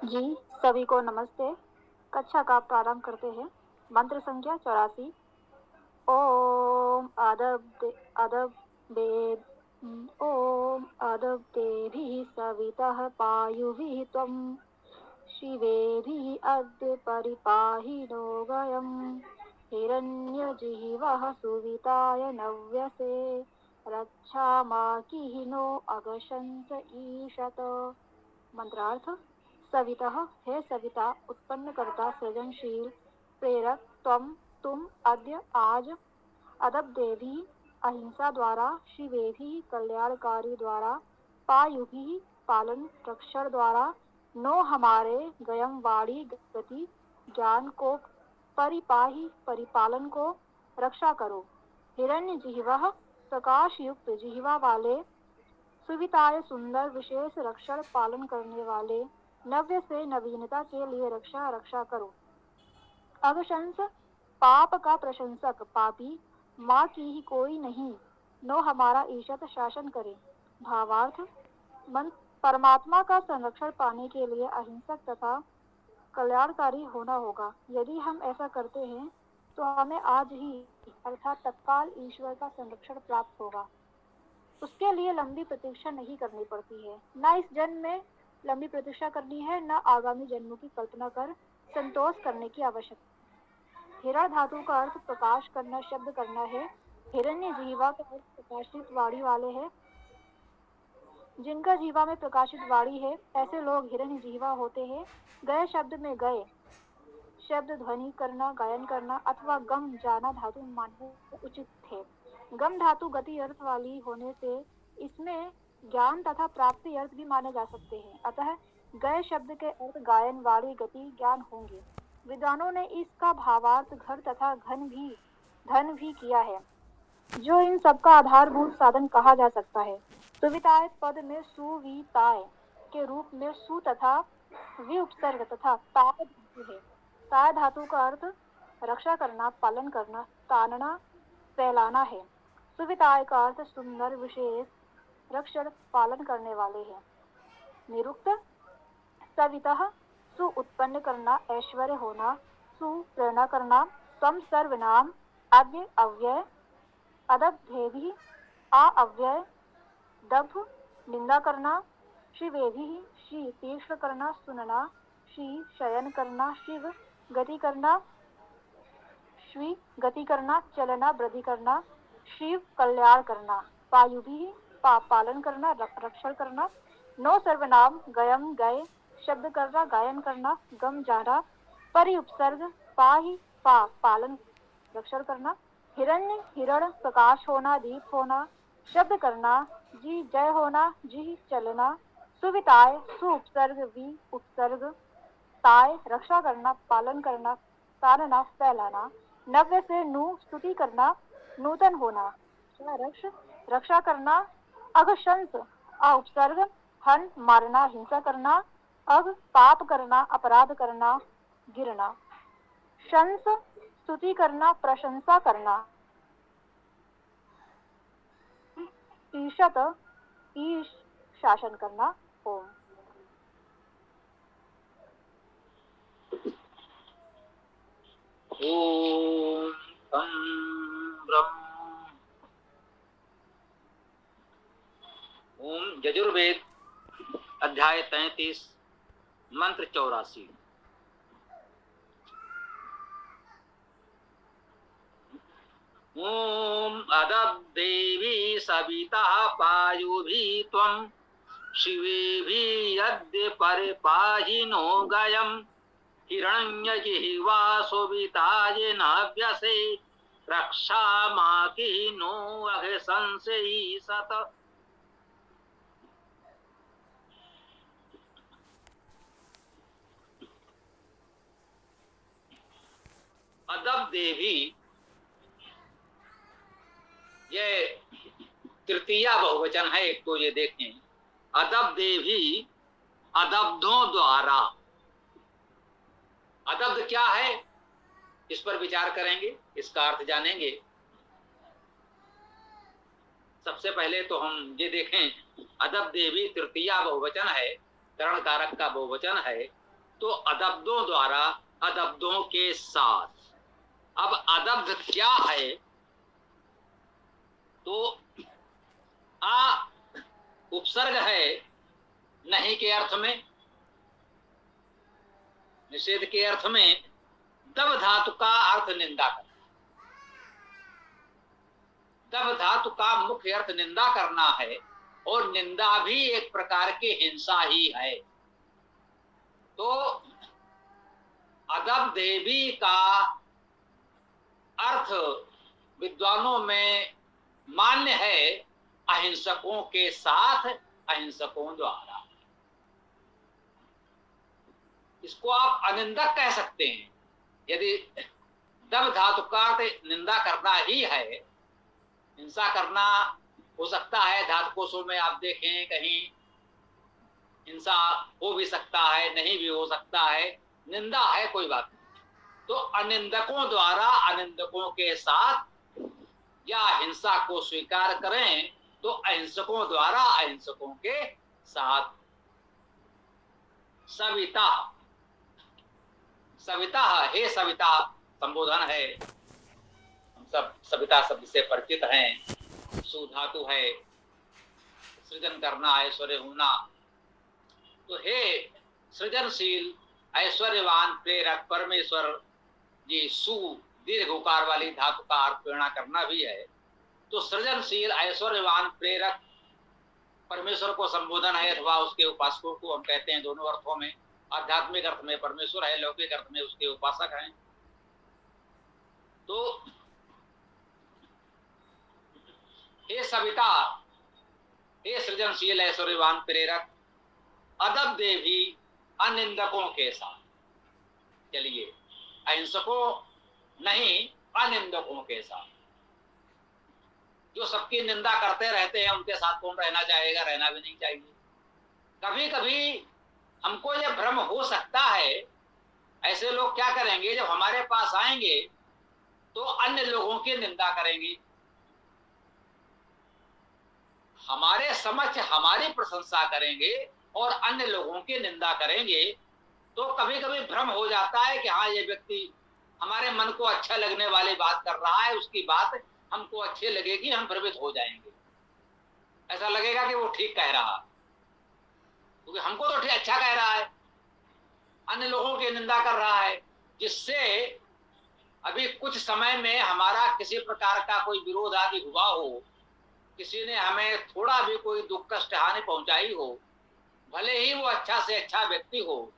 जी, सभी को नमस्ते। कक्षा का प्रारंभ करते हैं। मंत्र संख्या 84। ओम अदब दे ओम अदब देभिः सवितः पायुभिः त्वं शिवेभिः अद्य परिपाहि नो गयम् हिरण्यजिह्वः सुविताय नव्यसे रक्षामाकिः नो अगशंस ईशत। मंत्रार्थ। सवितः हे सविता, उत्पन्न करता, सृजनशील, प्रेरक, तुम अद्य आज, अदब देवी अहिंसा द्वारा, शिवेभी कल्याणकारी द्वारा, पायुभी पालन रक्षण द्वारा, नो हमारे गयम वाणी गति ज्ञान को, परिपाही परिपालन को रक्षा करो। हिरण्य जिह्वा प्रकाश युक्त जिह्वा वाले, सुविताय सुंदर विशेष रक्षण पालन करने वाले, नव्य से नवीनता के लिए रक्षा करो। अभिशंस पाप का प्रशंसक, पापी माँ की ही कोई नहीं, नो हमारा ईशत शासन करे। भावार्थ। मन परमात्मा का संरक्षण पाने के लिए अहिंसक तथा कल्याणकारी होना होगा। यदि हम ऐसा करते हैं तो हमें आज ही अर्थात तत्काल ईश्वर का संरक्षण प्राप्त होगा। उसके लिए लंबी प्रतीक्षा नहीं करनी पड़ती है। न इस जन्म में लंबी प्रतीक्षा करनी है, न आगामी जन्मों की कल्पना कर संतोष करने की आवश्यकता। हिरण धातु का अर्थ प्रकाश करना, शब्द करना है। हिरण्य जीवा का अर्थ प्रकाशित वाणी वाले है। जिनका जीवा में प्रकाशित वाणी है, ऐसे लोग हिरण्य जीवा होते हैं। गए शब्द में गए शब्द ध्वनि करना, गायन करना अथवा गम जाना धातु मानना उचित है। गम धातु गति अर्थ वाली होने से इसमें ज्ञान तथा प्राप्ति अर्थ भी माने जा सकते हैं। अतः गए शब्द के अर्थ गायन, वाणी, गति, ज्ञान होंगे। विद्वानों ने इसका भावार्थ घर तथा धन भी किया है, जो इन सबका आधारभूत साधन कहा जा सकता है। सुविताय पद में सुविताय के रूप में सु तथा वि उपसर्ग तथा ताय धातु है। ताय धातु का अर्थ रक्षा करना, पालन करना, तानना, फैलाना है। सुविताय का अर्थ सुंदर, विशेष, रक्षण, पालन करने वाले हैं। निरुक्त। सवितः सु उत्पन्न करना, ऐश्वर्य होना, सु प्रेरणा करना, सम सर्वनाम, अव्य अव्यय, अदब भेदी आ अव्यय, दभ निंदा करना, शिवेभी शी तीक्ष्ण करना, सुनना, शी शयन करना, शिव गति करना, श्वी गति करना, चलना, वृद्धि करना, शिव कल्याण करना, पायुभी पालन करना, रक्षण करना, नो सर्वनाम गयम गए शब्द करना, गायन करना, गम जाना, परि उपसर्ग पाही पालन रक्षण करना, हिरण्य हिरण प्रकाश होना, दीप होना, शब्द करना, जी जय होना, जी चलना, सुविताय सु उपसर्ग वि उपसर्ग, ताय रक्षा करना, पालन करना, तानना, फैलाना, नव्य से नु स्तुति करना, नूतन होना, रक्षा करना, अघशंस अ उपसर्ग, हन मारना, हिंसा करना, अघ पाप करना, अपराध करना, गिरना, शंस स्तुति करना, प्रशंसा करना, ईशत ईश शासन करना। ओम। ओम तं ब्रह्म। ओम यजुर्वेद अध्याय 33 मंत्र 84। ओम अदब देवी सविता पायुभिः त्वं शिवेभिः अद्य परिपाहि नो गयम् हिरण्यजिह्वा सुविताय नव्यसे रक्षामाकिः नो अघशंसईषत। अदब देवी ये तृतीया बहुवचन है। एक तो ये देखें, अदब देवी अदब्धों द्वारा। अदब्ध क्या है, इस पर विचार करेंगे, इसका अर्थ जानेंगे। सबसे पहले तो हम ये देखें, अदब देवी तृतीया बहुवचन है, करण कारक का बहुवचन है। तो अदब्धों द्वारा अदब्धों के साथ। अब अदब्ध क्या है? तो आ उपसर्ग है नहीं के अर्थ में, निषेध के अर्थ में। दब धातु का अर्थ निंदा करना। दब धातु का मुख्य अर्थ निंदा करना है, और निंदा भी एक प्रकार की हिंसा ही है। तो अदब देवी का अर्थ विद्वानों में मान्य है अहिंसकों के साथ, अहिंसकों द्वारा। इसको आप अनिंदक कह सकते हैं। यदि दब धातु का अर्थ निंदा करना ही है, हिंसा करना हो सकता है। धातु कोशों में आप देखें कहीं हिंसा हो भी सकता है, नहीं भी हो सकता है, निंदा है, कोई बात नहीं। तो अनिंदकों द्वारा अनिंदकों के साथ, या हिंसा को स्वीकार करें तो अहिंसकों द्वारा अहिंसकों के साथ। सविता, सविता, हे सविता संबोधन है। हम सब सविता शब्द से परिचित हैं। सुधातु है, सृजन करना, ऐश्वर्य होना। तो हे सृजनशील, ऐश्वर्यवान, प्रेरक परमेश्वर जी, सु दीर्घ उकार वाली धातु का अर्थ प्रेरणा करना भी है। तो सृजनशील, ऐश्वर्यवान, प्रेरक परमेश्वर को संबोधन है, अथवा उसके उपासकों को हम कहते हैं दोनों अर्थों में। आध्यात्मिक अर्थ में परमेश्वर है, लौकिक अर्थ में उसके उपासक हैं। तो हे सविता, हे सृजनशील, ऐश्वर्यवान, प्रेरक, अदब देवी अनिंदकों के साथ। चलिए, अहिंसकों नहीं, अनिंदकों के साथ। जो सबकी निंदा करते रहते हैं उनके साथ कौन रहना चाहेगा? रहना भी नहीं चाहिए। कभी कभी हमको यह भ्रम हो सकता है, ऐसे लोग क्या करेंगे, जब हमारे पास आएंगे तो अन्य लोगों की निंदा करेंगे, हमारे समक्ष हमारी प्रशंसा करेंगे और अन्य लोगों की निंदा करेंगे। तो कभी कभी भ्रम हो जाता है कि हाँ, ये व्यक्ति हमारे मन को अच्छा लगने वाली बात कर रहा है, उसकी बात हमको अच्छी लगेगी, हम भ्रमित हो जाएंगे। ऐसा लगेगा कि वो ठीक कह रहा, क्योंकि हमको तो ठीक अच्छा कह रहा है, अन्य लोगों की निंदा कर रहा है, जिससे अभी कुछ समय में हमारा किसी प्रकार का कोई विरोध आदि हुआ हो, किसी ने हमें थोड़ा भी कोई दुख कष्ट हानि पहुंचाई हो, भले ही वो अच्छा से अच्छा व्यक्ति हो,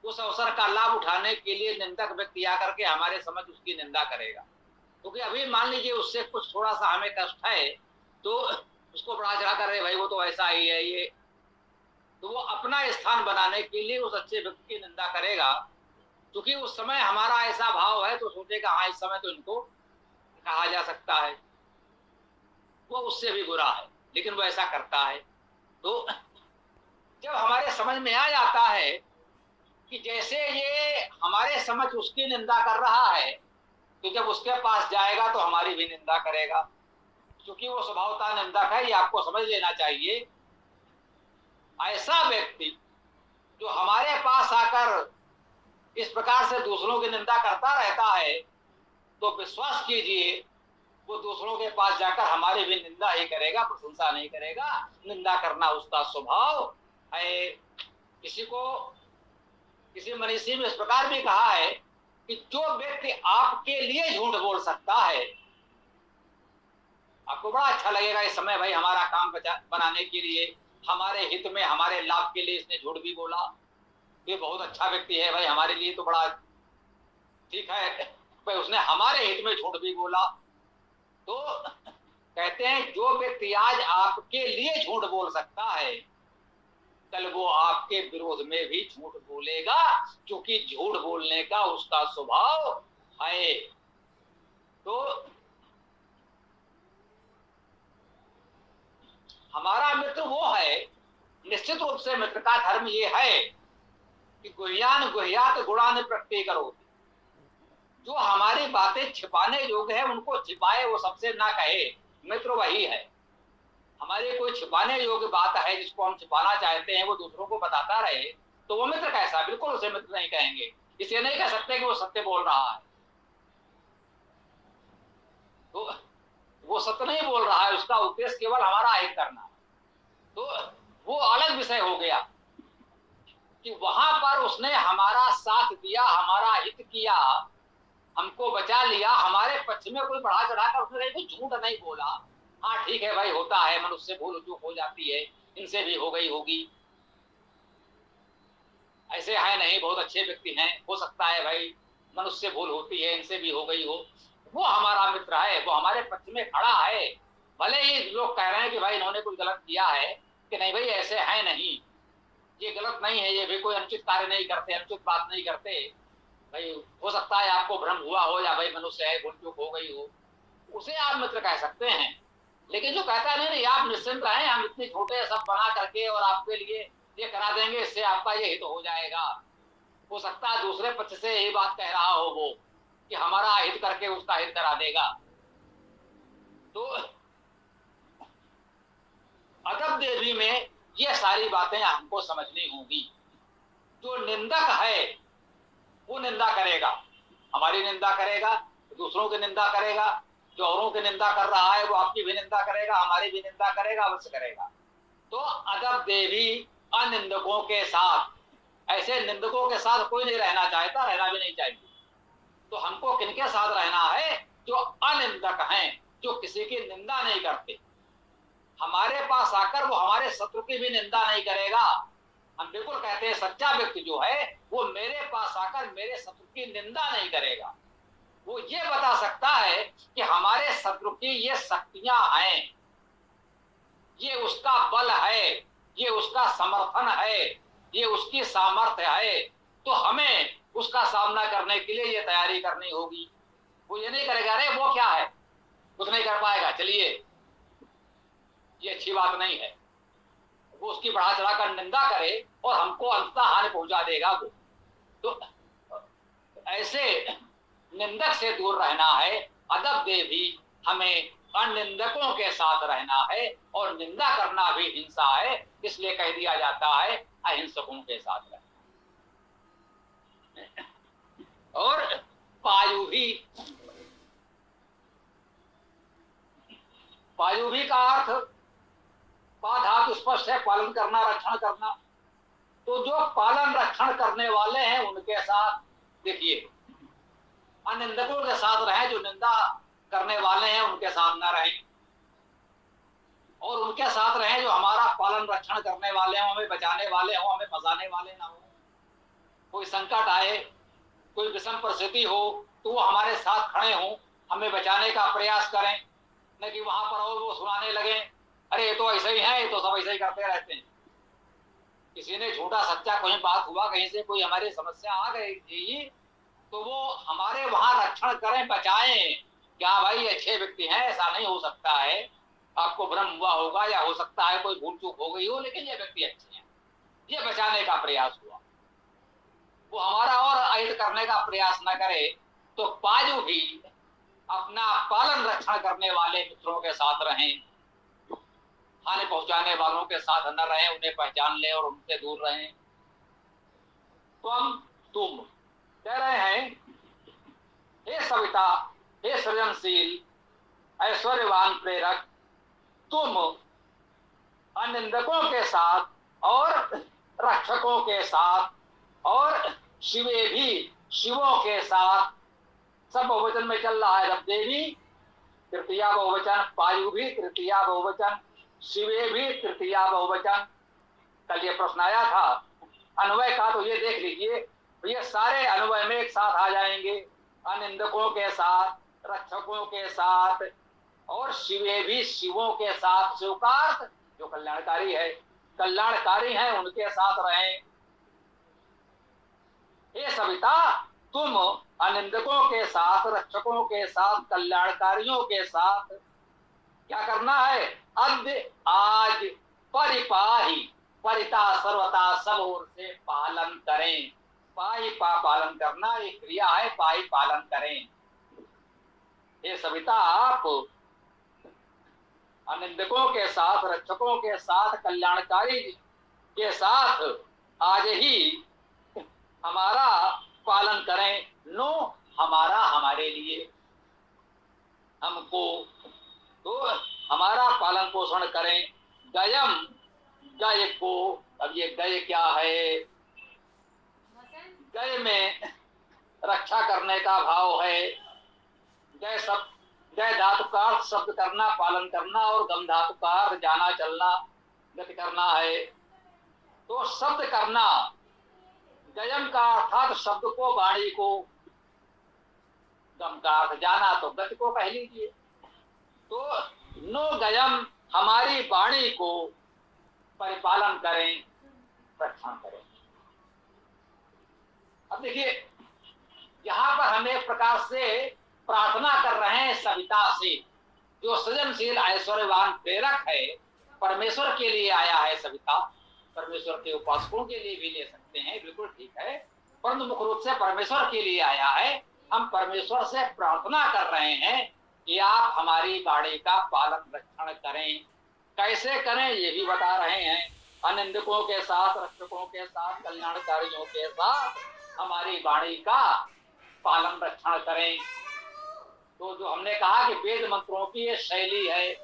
उस अवसर का लाभ उठाने के लिए निंदक व्यक्ति आकर के हमारे समझ उसकी निंदा करेगा। क्योंकि अभी मान लीजिए उससे कुछ थोड़ा सा हमें कष्ट है, तो उसको बड़ा चढ़ा कर रहे, भाई वो तो ऐसा ही है ये, तो वो अपना स्थान बनाने के लिए उस अच्छे व्यक्ति की निंदा करेगा। क्योंकि उस समय हमारा ऐसा भाव है, तो सोचेगा हाँ, इस समय तो इनको कहा जा सकता है, वो उससे भी बुरा है, लेकिन वो ऐसा करता है। तो जब हमारे समझ में आ जाता है कि जैसे ये हमारे समझ उसकी निंदा कर रहा है, तो जब उसके पास जाएगा तो हमारी भी निंदा करेगा, क्योंकि वो स्वभावतः निंदक है, ये आपको समझ लेना चाहिए। ऐसा व्यक्ति जो हमारे पास आकर इस प्रकार से दूसरों की निंदा करता रहता है, तो विश्वास कीजिए वो दूसरों के पास जाकर हमारी भी निंदा ही करेगा, प्रशंसा नहीं करेगा। निंदा करना उसका स्वभाव है। किसी मनीषी में इस प्रकार भी कहा है कि जो व्यक्ति आपके लिए झूठ बोल सकता है, आपको बड़ा अच्छा लगेगा इस समय, भाई हमारा काम बनाने के लिए, हमारे हित में, हमारे लाभ के लिए इसने झूठ भी बोला, ये बहुत अच्छा व्यक्ति है, भाई हमारे लिए तो बड़ा ठीक है, भाई उसने हमारे हित में झूठ भी बोला। तो कहते हैं जो व्यक्ति आज आपके लिए झूठ बोल सकता है, कल वो आपके विरोध में भी झूठ बोलेगा, क्योंकि झूठ बोलने का उसका स्वभाव है। तो हमारा मित्र वो है, निश्चित रूप से मित्र का धर्म ये है कि गुह्यान गुह्यात गुणान प्रत्यय करो। जो हमारी बातें छिपाने योग्य है उनको छिपाए, वो सबसे ना कहे, मित्र वही है। हमारी कोई छिपाने योग्य बात है जिसको हम छिपाना चाहते हैं, वो दूसरों को बताता रहे, तो वो मित्र कैसा? बिल्कुल उसे मित्र नहीं कहेंगे। इसे नहीं कह सकते कि वो सत्य बोल रहा है, तो वो सत्य नहीं बोल रहा है, उसका उद्देश्य केवल हमारा हित करना है। तो वो अलग विषय हो गया कि वहां पर उसने हमारा साथ दिया, हमारा हित किया, हमको बचा लिया, हमारे पक्ष में कोई बढ़ा चढ़ाकर उसने कोई झूठ नहीं बोला। हाँ ठीक है भाई, होता है, मनुष्य से भूल चूक हो जाती है, इनसे भी हो गई होगी, ऐसे है नहीं, बहुत अच्छे व्यक्ति हैं, हो सकता है भाई मनुष्य से भूल होती है, इनसे भी हो गई हो। वो हमारा मित्र है, वो हमारे पक्ष में खड़ा है। भले ही लोग कह रहे हैं कि भाई इन्होंने कुछ गलत किया है, कि नहीं भाई ऐसे है नहीं, ये गलत नहीं है, ये भी कोई अनुचित कार्य नहीं करते, अनुचित बात नहीं करते। भाई हो सकता है आपको भ्रम हुआ हो, या भाई मनुष्य है, भूल चूक हो गई हो, उसे आप मित्र कह सकते हैं। लेकिन जो कहता है नहीं नहीं आप निश्चिंत रहें, हम इतने छोटे सब बना करके और आपके लिए ये करा देंगे, इससे आपका ये हित हो जाएगा। हो सकता है दूसरे पक्ष से यही बात कह रहा हो वो, कि हमारा हित करके उसका हित करा देगा। तो अदब देवी में ये सारी बातें हमको समझनी होगी। जो निंदक है वो निंदा करेगा, हमारी निंदा करेगा, दूसरों की निंदा करेगा, जो औरों की निंदा कर रहा है वो आपकी भी निंदा करेगा, हमारी भी निंदा करेगा, अवश्य करेगा। तो अदब देवी अनिंदकों के साथ, ऐसे निंदकों के साथ कोई नहीं रहना चाहता, रहना भी नहीं चाहिए। तो हमको किनके साथ रहना है? जो अनिंदक हैं, जो किसी की निंदा नहीं करते। हमारे पास आकर वो हमारे शत्रु की भी निंदा नहीं करेगा। हम बिल्कुल कहते हैं सच्चा व्यक्ति जो है वो मेरे पास आकर मेरे शत्रु की निंदा नहीं करेगा। वो ये बता सकता है कि हमारे शत्रु की ये शक्तियां हैं, ये उसका बल है, ये उसका समर्थन है, ये उसकी सामर्थ्य है, तो हमें उसका सामना करने के लिए ये तैयारी करनी होगी। वो ये नहीं करेगा अरे वो क्या है, कुछ नहीं कर पाएगा, चलिए, ये अच्छी बात नहीं है। वो उसकी बढ़ा चढ़ाकर निंदा करे और हमको अंततः हानि पहुंचा देगा वो। तो ऐसे निंदक से दूर रहना है। अदब दे भी हमें अनिंदकों के साथ रहना है, और निंदा करना भी हिंसा है, इसलिए कह दिया जाता है अहिंसकों के साथ रहना। और पायुभी का अर्थ पा धातु स्पष्ट है, पालन करना, रक्षण करना। तो जो पालन रक्षण करने वाले हैं उनके साथ, देखिए, अनिंदकों के साथ रहें, जो निंदा करने वाले हैं उनके साथ ना रहें, और उनके साथ रहें जो हमारा पालन रक्षण करने वाले हों, हमें बचाने वाले हों, हमें फंसाने वाले ना हो। कोई संकट आए, कोई विषम परिस्थिति हो, तो वो हमारे साथ खड़े हों, हमें बचाने का प्रयास करें, न कि वहां पर और वो सुनाने लगे अरे ये तो ऐसे ही है, ये तो सब ऐसे ही करते रहते हैं। किसी ने झूठा सच्चा कोई बात हुआ, कहीं से कोई हमारी समस्या आ गई थी, तो वो हमारे वहां रक्षण करें, बचाएं। क्या भाई अच्छे व्यक्ति हैं, ऐसा नहीं हो सकता है, आपको भ्रम हुआ होगा, या हो सकता है कोई भूल चूक हो गई हो, लेकिन ये व्यक्ति अच्छे हैं, ये बचाने का प्रयास हुआ। वो हमारा और अहित करने का प्रयास न करे। तो पाजू भी अपना पालन रक्षण करने वाले मित्रों के साथ रहें, हानि पहुंचाने वालों के साथ न रहें, उन्हें पहचान लें और उनसे दूर रहें। तुम कह रहे हैं हे सविता, हे सृजनशील, ऐश्वर्यवान प्रेरक, तुम अनिंदकों के साथ और रक्षकों के साथ और शिवे भी, शिवों के साथ, सब बहुवचन में चल रहा है। रब देवी तृतीया बहुवचन, पायु भी तृतीया बहुवचन, शिवे भी तृतीया बहुवचन। कल ये प्रश्न आया था अन्वय का, तो ये देख लीजिए, ये सारे अन्वय में एक साथ आ जाएंगे। अनिंदकों के साथ, रक्षकों के साथ और शिवे भी, शिवों के साथ। शिव का अर्थ जो कल्याणकारी है, कल्याणकारी हैं उनके साथ रहें। हे सविता, तुम अनिंदकों के साथ, रक्षकों के साथ, कल्याणकारियों के साथ क्या करना है? अद्य आज परिपाही, परिता सर्वता, सब ओर से पालन करें। पाई पा पालन करना, एक क्रिया है, पाई पालन करें। हे सविता, आप अनिंदकों के साथ, रक्षकों के साथ, कल्याणकारी के साथ आज ही हमारा पालन करें, नो हमारा हमारे लिए, हमको तो हमारा पालन पोषण करें। गयम, गय को, अब ये गय क्या है? गय में रक्षा करने का भाव है। गय सब, गय धातु का अर्थ शब्द करना, पालन करना, और गम धातु का अर्थ जाना, चलना, गति करना है। तो शब्द करना, गयम का अर्थात शब्द को, वाणी को, गम का अर्थ जाना, तो गति को कह लीजिए। तो नो गयम, हमारी वाणी को परिपालन करें, रक्षण करें। अब देखिए, यहाँ पर हम एक प्रकार से प्रार्थना कर रहे हैं सविता से, जो सृजनशील ऐश्वर्यवान प्रेरक है, परमेश्वर के लिए आया है सविता। परमेश्वर के उपासकों के लिए भी ले सकते हैं, बिल्कुल ठीक है, परंतु मुख्य रूप से परमेश्वर के लिए आया है। हम परमेश्वर से प्रार्थना कर रहे हैं कि आप हमारी वाणी का पालन रक्षण करें। कैसे करें ये भी बता रहे हैं। अनिंदकों के साथ, रक्षकों के साथ, कल्याणकारियों के साथ हमारी वाणी का पालन रक्षण करें। तो जो हमने कहा कि वेद मंत्रों की ये शैली है,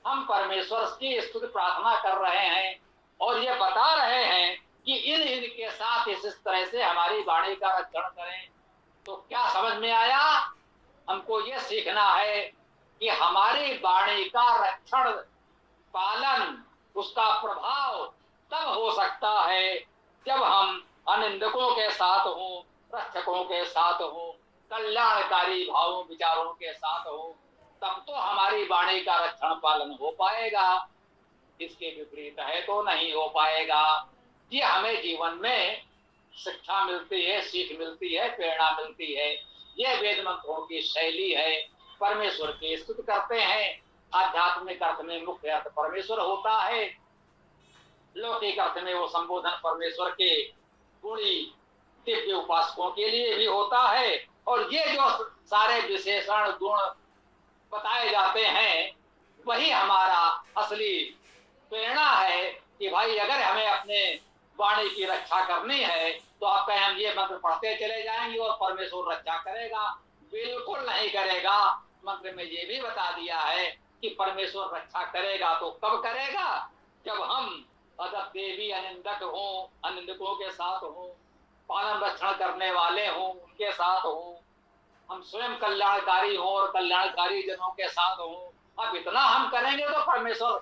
हम परमेश्वर की स्तुति प्रार्थना कर रहे हैं और ये बता रहे हैं कि इन के साथ इस तरह से हमारी वाणी का रक्षण करें। तो क्या समझ में आया? हमको ये सीखना है कि हमारी वाणी का रक्षण, पालन, उसका प्रभाव तब हो सकता है जब हम अनिंदकों के साथ हों, रक्षकों के साथ हों, कल्याणकारी भावों विचारों के साथ हों, तब तो हमारी वाणी का रक्षण पालन हो पाएगा। इसके विपरीत है तो नहीं हो पाएगा। ये हमें जीवन में शिक्षा मिलती है, सीख मिलती है, प्रेरणा मिलती है। ये वेद मंत्रों की शैली है। परमेश्वर की स्तुति करते हैं। आध्यात्मिक अर्थ में मुख्य अर्थ परमेश्वर होता है, लौकिक अर्थ में वो संबोधन परमेश्वर के गुणी दिव्य उपासकों के लिए भी होता है। और ये जो सारे विशेषण गुण बताए जाते हैं, वही हमारा असली प्रेरणा है कि भाई अगर हमें अपने वाणी की रक्षा करनी है तो आप कहें हम ये मंत्र पढ़ते चले जाएंगे और परमेश्वर रक्षा करेगा। बिल्कुल नहीं करेगा। मंत्र में ये भी बता दिया है कि परमेश्वर रक्षा करेगा तो कब करेगा? जब हम अदब देवी अनिंदक हों, अनिंदकों के साथ हों, पालन रक्षण करने वाले हों, उनके साथ हों, हम स्वयं कल्याणकारी हों और कल्याणकारी जनों के साथ हों। अब इतना हम करेंगे तो परमेश्वर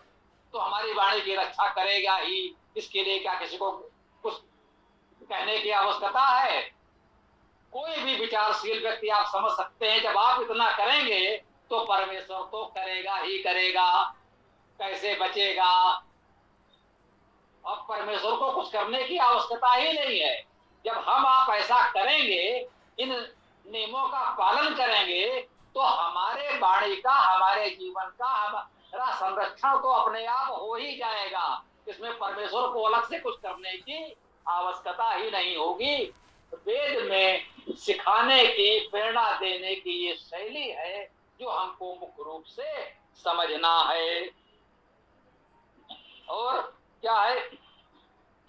तो हमारी वाणी की रक्षा करेगा ही। इसके लिए क्या किसी को कुछ कहने की आवश्यकता है? कोई भी विचारशील व्यक्ति आप समझ सकते हैं, जब आप इतना करेंगे तो परमेश्वर तो करेगा ही करेगा। कैसे बचेगा? अब परमेश्वर को कुछ करने की आवश्यकता ही नहीं है। जब हम आप ऐसा करेंगे, इन नियमों का पालन करेंगे, तो हमारे वाणी का, हमारे जीवन का हमारा संरक्षण तो अपने आप हो ही जाएगा। इसमें परमेश्वर को अलग से कुछ करने की आवश्यकता ही नहीं होगी। वेद में सिखाने की, प्रेरणा देने की ये शैली है जो हमको मुख्य रूप से समझना है। और क्या है?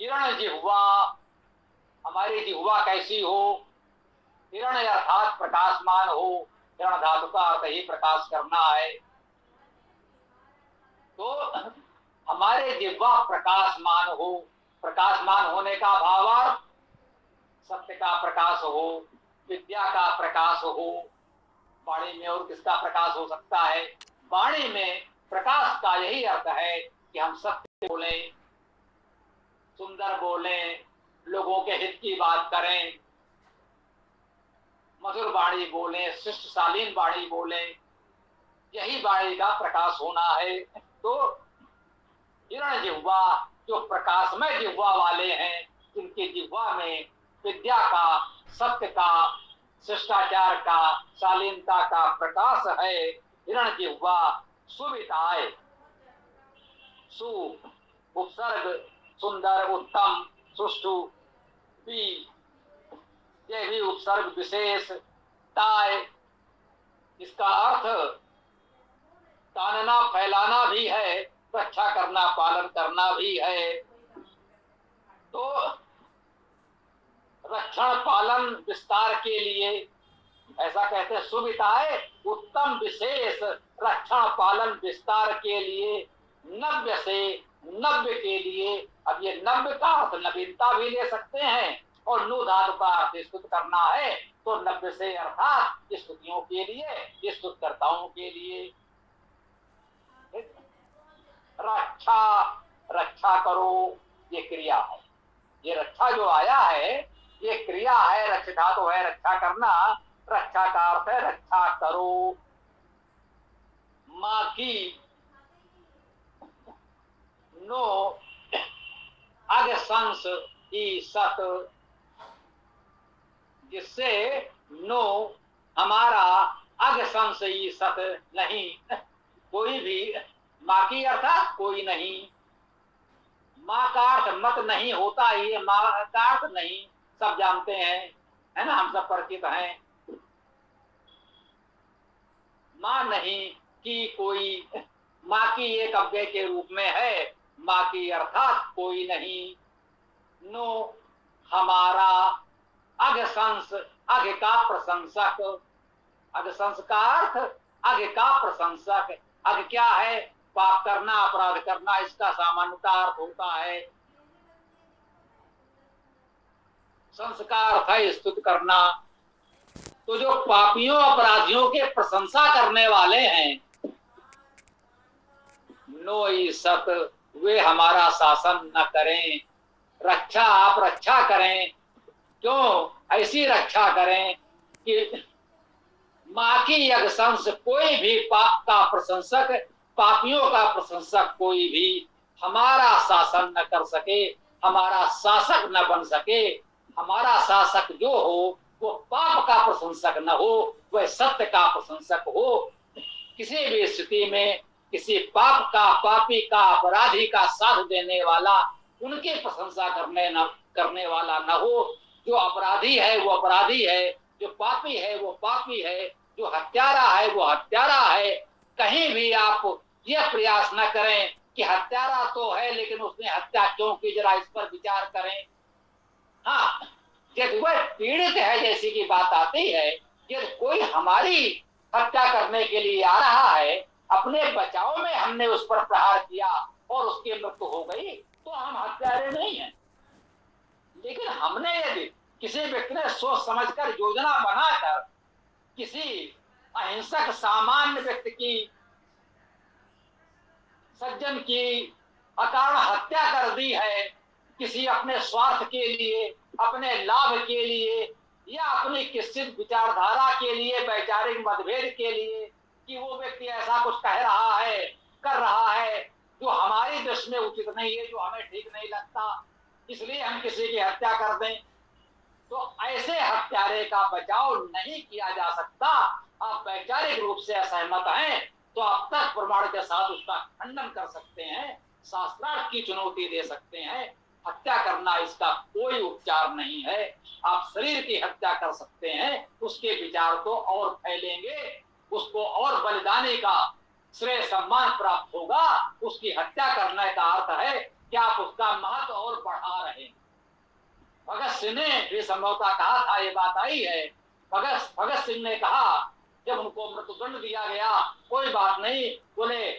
हिरण जिह्वा, हमारी जिह्वा कैसी हो? हिरण अर्थात प्रकाशमान हो। हिरण धातु का अर्थ ही प्रकाश करना है। तो हमारे जिह्वा प्रकाशमान हो। प्रकाशमान होने का भावार्थ सत्य का प्रकाश हो, विद्या का प्रकाश हो। वाणी में और किसका प्रकाश हो सकता है? वाणी में प्रकाश का यही अर्थ है कि हम सत्य बोलें, सुंदर बोलें, लोगों के हित की बात करें, मधुर वाणी बोलें, शिष्ट शालीन वाणी बोलें। यही वाणी का प्रकाश होना है। तो हिरण जिह्वा, जो प्रकाशमय जिह्वा वाले हैं, जिनकी जिह्वा में विद्या का, सत्य का, शिष्टाचार का, शालीनता का प्रकाश है, हिरण जिह्वा सुविताए। सु उपसर्ग, सुंदर, उत्तम, सुष्ठु, भी ये भी उपसर्ग विशेष, ताय, इसका अर्थ तानना, फैलाना भी है, रक्षा करना, पालन करना भी है। तो तो रक्षण पालन विस्तार के लिए ऐसा कहते सुविधाए उत्तम विशेष रक्षण पालन विस्तार के लिए नव्य से नव्य के लिए। अब ये नव्य का अर्थ नवीनता भी ले सकते हैं और नु धातु का अर्थ स्तुत करना है तो नव्य से अर्थात स्तुतियों के लिए, स्तुतकर्ताओं के लिए। रक्षा, रक्षा करो ये क्रिया है। ये रक्षा जो आया है ये क्रिया है, रक्ष धातु है रक्षा करना। रक्षा का अर्थ है रक्षा करो। माँ की नो अगसंस ई सत, जिससे नो हमारा अगसंस ई सत नहीं, कोई भी, माँ की अर्थात कोई नहीं। माँ का अर्थ मत नहीं होता, ये माँ का अर्थ नहीं सब जानते हैं, है ना, हम सब परिचित हैं। माँ नहीं कि कोई, माँ की एक अव्यय के रूप में है, माँ की अर्थात कोई नहीं। नो हमारा अगसंस, अग का प्रशंसक, अगसंस का अर्थ अग का प्रशंसक। अग क्या है? पाप करना, अपराध करना, इसका सामान्यता अर्थ होता है। संस्कार अर्थ है स्तुत करना। तो जो पापियों अपराधियों के प्रशंसा करने वाले हैं, नो सत, वे हमारा शासन न करें। रक्षा आप रक्षा करें, क्यों ऐसी रक्षा करें कि माँ की अगसंस कोई भी पाप का प्रशंसक, पापियों का प्रशंसक कोई भी हमारा शासन न कर सके, हमारा शासक न बन सके। हमारा शासक जो हो वो पाप का प्रशंसक न हो, वह सत्य का प्रशंसक हो। किसी भी स्थिति में किसी पाप का, पापी का, अपराधी का साथ देने वाला, उनकी प्रशंसा करने वाला न हो। जो अपराधी है वो अपराधी है, जो पापी है वो पापी है, जो हत्यारा है वो हत्यारा है। कहीं भी आप यह प्रयास न करें कि हत्यारा तो है लेकिन उसने हत्या क्यों की, जरा इस पर विचार करें। हाँ, यदि वह पीड़ित है जैसी की बात आती है, यदि कोई हमारी हत्या करने के लिए आ रहा है, अपने बचाव में हमने उस पर प्रहार किया और उसकी मृत्यु हो गई, तो हम हत्यारे नहीं हैं। लेकिन हमने यदि किसी व्यक्ति ने सोच समझकर योजना बनाकर किसी अहिंसक सामान्य व्यक्ति की, सज्जन की अकारण हत्या कर दी है, किसी अपने स्वार्थ के लिए, अपने लाभ के लिए या अपनी किसी विचारधारा के लिए, वैचारिक मतभेद के लिए, कि वो व्यक्ति ऐसा कुछ कह रहा है, कर रहा है जो हमारी दृष्टि में उचित नहीं है, जो हमें ठीक नहीं लगता, इसलिए हम किसी की हत्या कर दें, तो ऐसे हत्यारे का बचाव नहीं किया जा सकता। आप वैचारिक रूप से असहमत हैं तो आप तक प्रमाण के साथ उसका खंडन कर सकते हैं, शास्त्रार्थ की चुनौती दे सकते हैं। हत्या करना इसका कोई उपचार नहीं है। आप शरीर की हत्या कर सकते हैं, उसके विचार तो और फैलेंगे, उसको और बलिदानी का श्रेय सम्मान प्राप्त होगा। उसकी हत्या करने का अर्थ है कि आप उसका महत्व और बढ़ा रहे हैं। भगत सिंह ने भी संभवतः कहा था, ये बात आई है, भगत सिंह ने कहा जब उनको मृत्युदंड दिया गया, कोई बात नहीं, बोले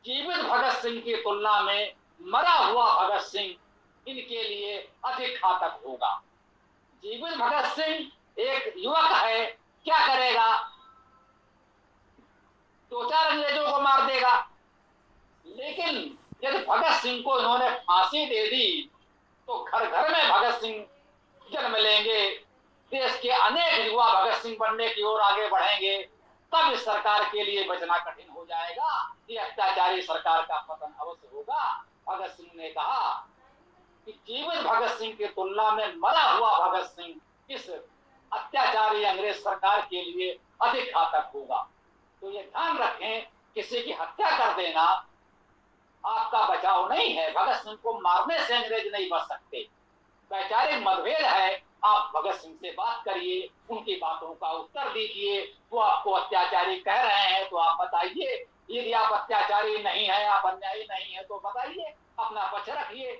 जीवित भगत सिंह की तुलना में मरा हुआ भगत सिंह इनके लिए अधिक घातक होगा। जीवित भगत सिंह एक युवक है, क्या करेगा, दो चार अंग्रेजों को मार देगा। लेकिन यदि भगत सिंह को इन्होंने फांसी दे दी तो घर घर में भगत सिंह जन्म लेंगे, देश के अनेक युवा भगत सिंह बनने की ओर आगे बढ़ेंगे। तब इस सरकार के लिए बचना कठिन हो जाएगा, ये अत्याचारी सरकार का पतन अवश्य होगा। भगत सिंह ने कहा कि जीवित भगत सिंह की तुलना में मरा हुआ भगत सिंह इस अत्याचारी अंग्रेज सरकार के लिए अधिक घातक होगा। तो ये ध्यान रखें, किसी की हत्या कर देना आपका बचाव नहीं है। भगत सिंह को मारने से अंग्रेज नहीं बच सकते। वैचारिक मतभेद है, आप भगत सिंह से बात करिए, उनकी बातों का उत्तर दीजिए। वो आपको अत्याचारी कह रहे हैं तो आप बताइए, यदि आप अत्याचारी नहीं है, आप अन्यायी नहीं है तो बताइए, अपना पक्ष रखिए।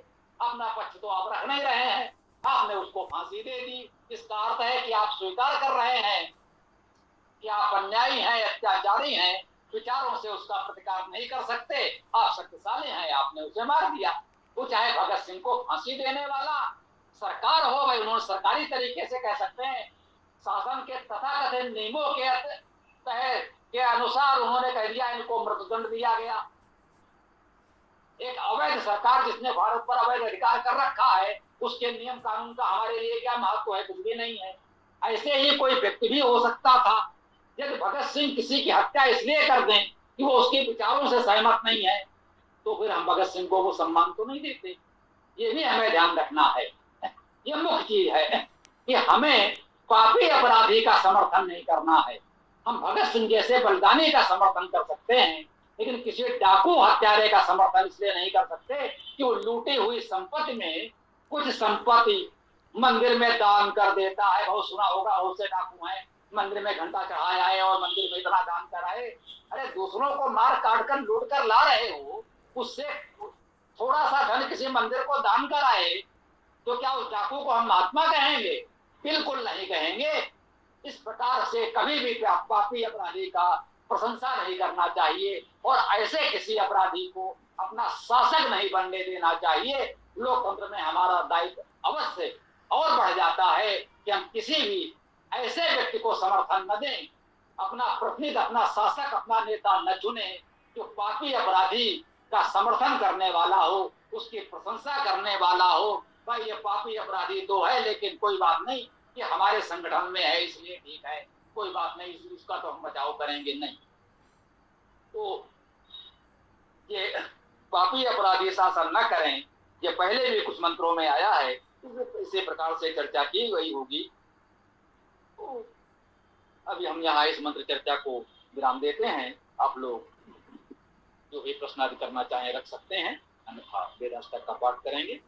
अपना पक्ष तो आप रख नहीं रहे हैं, आपने उसको फांसी दे दी। इसका अर्थ है कि आप स्वीकार कर रहे हैं कि आप अन्यायी हैं, अत्याचारी हैं, विचारों से उसका प्रतिकार नहीं कर सकते, आप शक्तिशाली हैं, आपने उसे मार दिया। वो चाहे भगत सिंह को फांसी देने वाला सरकार हो, भाई उन्होंने सरकारी तरीके से कह सकते हैं, शासन के तथाकथित नियमों के तहत के अनुसार उन्होंने कह दिया इनको मृत्युदंड दिया गया। एक अवैध सरकार जिसने भारत पर अवैध अधिकार कर रखा है, उसके नियम कानून का हमारे लिए क्या महत्व है? कुछ भी नहीं है। ऐसे ही कोई व्यक्ति भी हो सकता था। यदि भगत सिंह किसी की हत्या इसलिए कर दें कि वो उसके विचारों से सहमत नहीं है, तो फिर हम भगत सिंह को वो सम्मान तो नहीं देते। ये भी हमें ध्यान रखना है। ये मुख्य चीज है कि हमें पापी अपराधी का समर्थन नहीं करना है। हम भगत सिंह जैसे बलिदानी का समर्थन कर सकते हैं, लेकिन किसी डाकू हत्यारे का समर्थन इसलिए नहीं कर सकते कि वो लूटी हुई संपत्ति में कुछ संपत्ति मंदिर में दान कर देता है। बहुत सुना होगा, बहुत से डाकू हैं मंदिर में घंटा चढ़ाए आए और मंदिर में इतना दान कराए। अरे दूसरों को मार काट कर लूट कर ला रहे हो, उससे थोड़ा सा धन किसी मंदिर को दान कराए तो क्या उस डाकू को हम महात्मा कहेंगे? बिल्कुल नहीं कहेंगे। इस प्रकार से कभी भी पापी अपराधी का प्रशंसा नहीं करना चाहिए और ऐसे किसी अपराधी को अपना शासक नहीं बनने देना चाहिए। लोकतंत्र में हमारा दायित्व अवश्य और बढ़ जाता है कि हम किसी भी ऐसे व्यक्ति को समर्थन न दें, अपना प्रतिनिधि, अपना शासक, अपना नेता न चुने जो पापी अपराधी का समर्थन करने वाला हो, उसकी प्रशंसा करने वाला हो। भाई ये पापी अपराधी तो है, लेकिन कोई बात नहीं, ये हमारे संगठन में है इसलिए ठीक है, कोई बात नहीं, इसका तो हम बचाव करेंगे नहीं। तो ये पापी अपराधी शासन न करें, ये पहले भी कुछ मंत्रों में आया है, इसी प्रकार से चर्चा की गई होगी। तो अभी हम यहाँ इस मंत्र चर्चा को विराम देते हैं। आप लोग जो भी प्रश्न आदि करना चाहें रख सकते हैं, अन्यथा वेदाष्टक का पाठ करेंगे।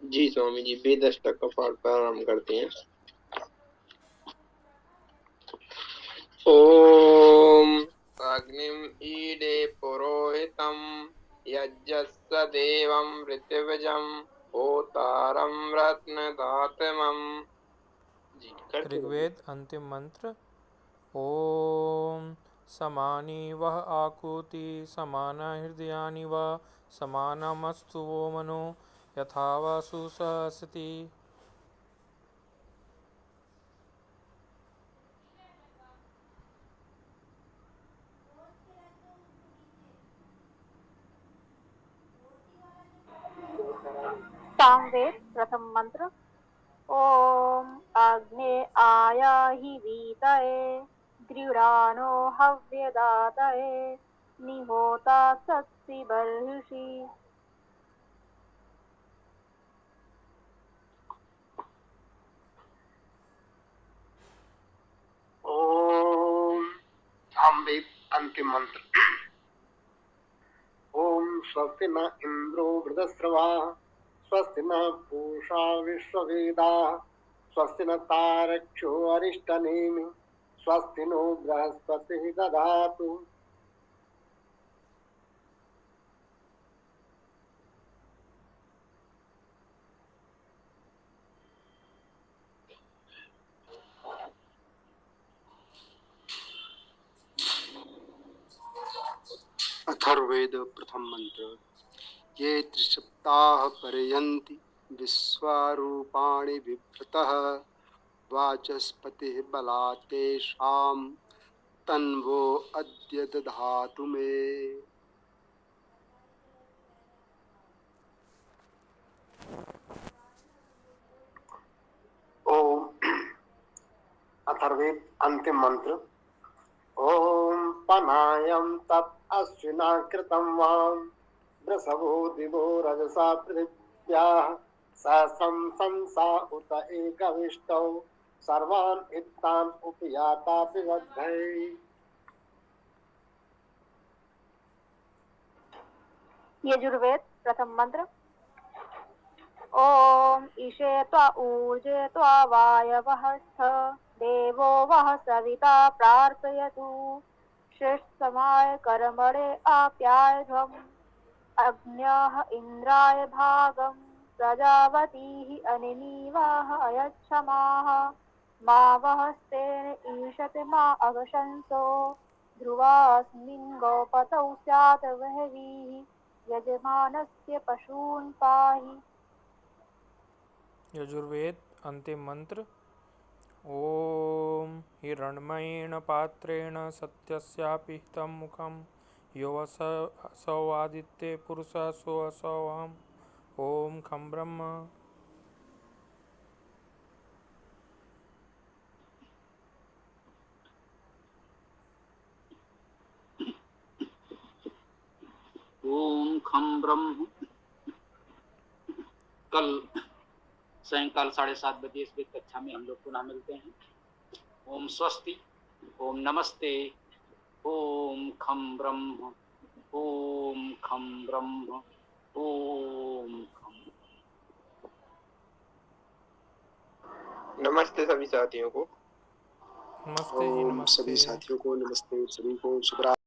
जी स्वामी जी, वेदाष्टक का पाठ प्रारंभ करते हैं। ओम अग्निम ईडे पुरोहितम यज्ञस्य देवं ऋतविजं होतारं रत्नदातमं। ऋग्वेद अंतिम मंत्र। ओम समानी वह आकुति समान हृदयानि वा समानमस्तु वो मनो यथा वा सुसहसति। सामवेद प्रथम मंत्र। ओम अग्ने आयाहि वीतये गृह्णानो हव्यदातये निहोता सत्सि बर्हिषि। ओम सामवेद अंतिम मंत्र। ओम स्वस्ति न इंद्रो वृद्धस्रवाः स्वस्ति न पूषा विश्ववेदाः स्वस्ति न तारक्षो अरिष्टनेमि स्वस्ति नो बृहस्पतिः दधातु। अथर्ववेद प्रथम मंत्र। ये त्रिसप्ताह पर्यन्ति विश्वारूपाणि बिभ्रतः वाचस्पतिः बलात् तेषां तन्वो अद्य दधातु मे। ओम अथर्ववेद अंतिम मंत्र। ओम पनायम तत् अश्विना कृतं वाम वृषभो दिवो रजसा पृथिव्याः सहस्रं संसा उत एकविष्टौ सर्वान् इत्तान् उपयाता विवद्धै। यजुर्वेद प्रथम मंत्र। ओम ईशे त्वा ऊर्जे त्वा वायवः स्थ देवो वः सविता प्रार्थयतु श्रेष्ठसमाय कर्मणे आप्यायध्वम् अग्न्यः इन्द्राय भागं प्रजावतीः अनिमीवाः अयच्छमाः मा वहस्तेन ईशते मा अवशंसो ध्रुवास्मिन् गोपतौ स्यात् वह्निः यजमानस्य पशून् पाहि। यजुर्वेद अंतिम मंत्र। ओम हिरण्मयेन पात्रेण सत्यस्यापि हितं मुखं यो असौ आदित्ये पुरुषः सो असौहम् ओम खं ब्रह्म। ओम खम ब्रह्म। कल सायंकाल 7:30 बजे इस कक्षा में हम लोग पुनः मिलते हैं। ओम स्वस्ति, ओम नमस्ते, ओम खम ब्रह्म, ओम खम ब्रह्म, ओम खम। नमस्ते सभी साथियों को। नमस्ते जी, ओम नमस्ते। सभी साथियों को नमस्ते, सभी को शुभ रात्रि।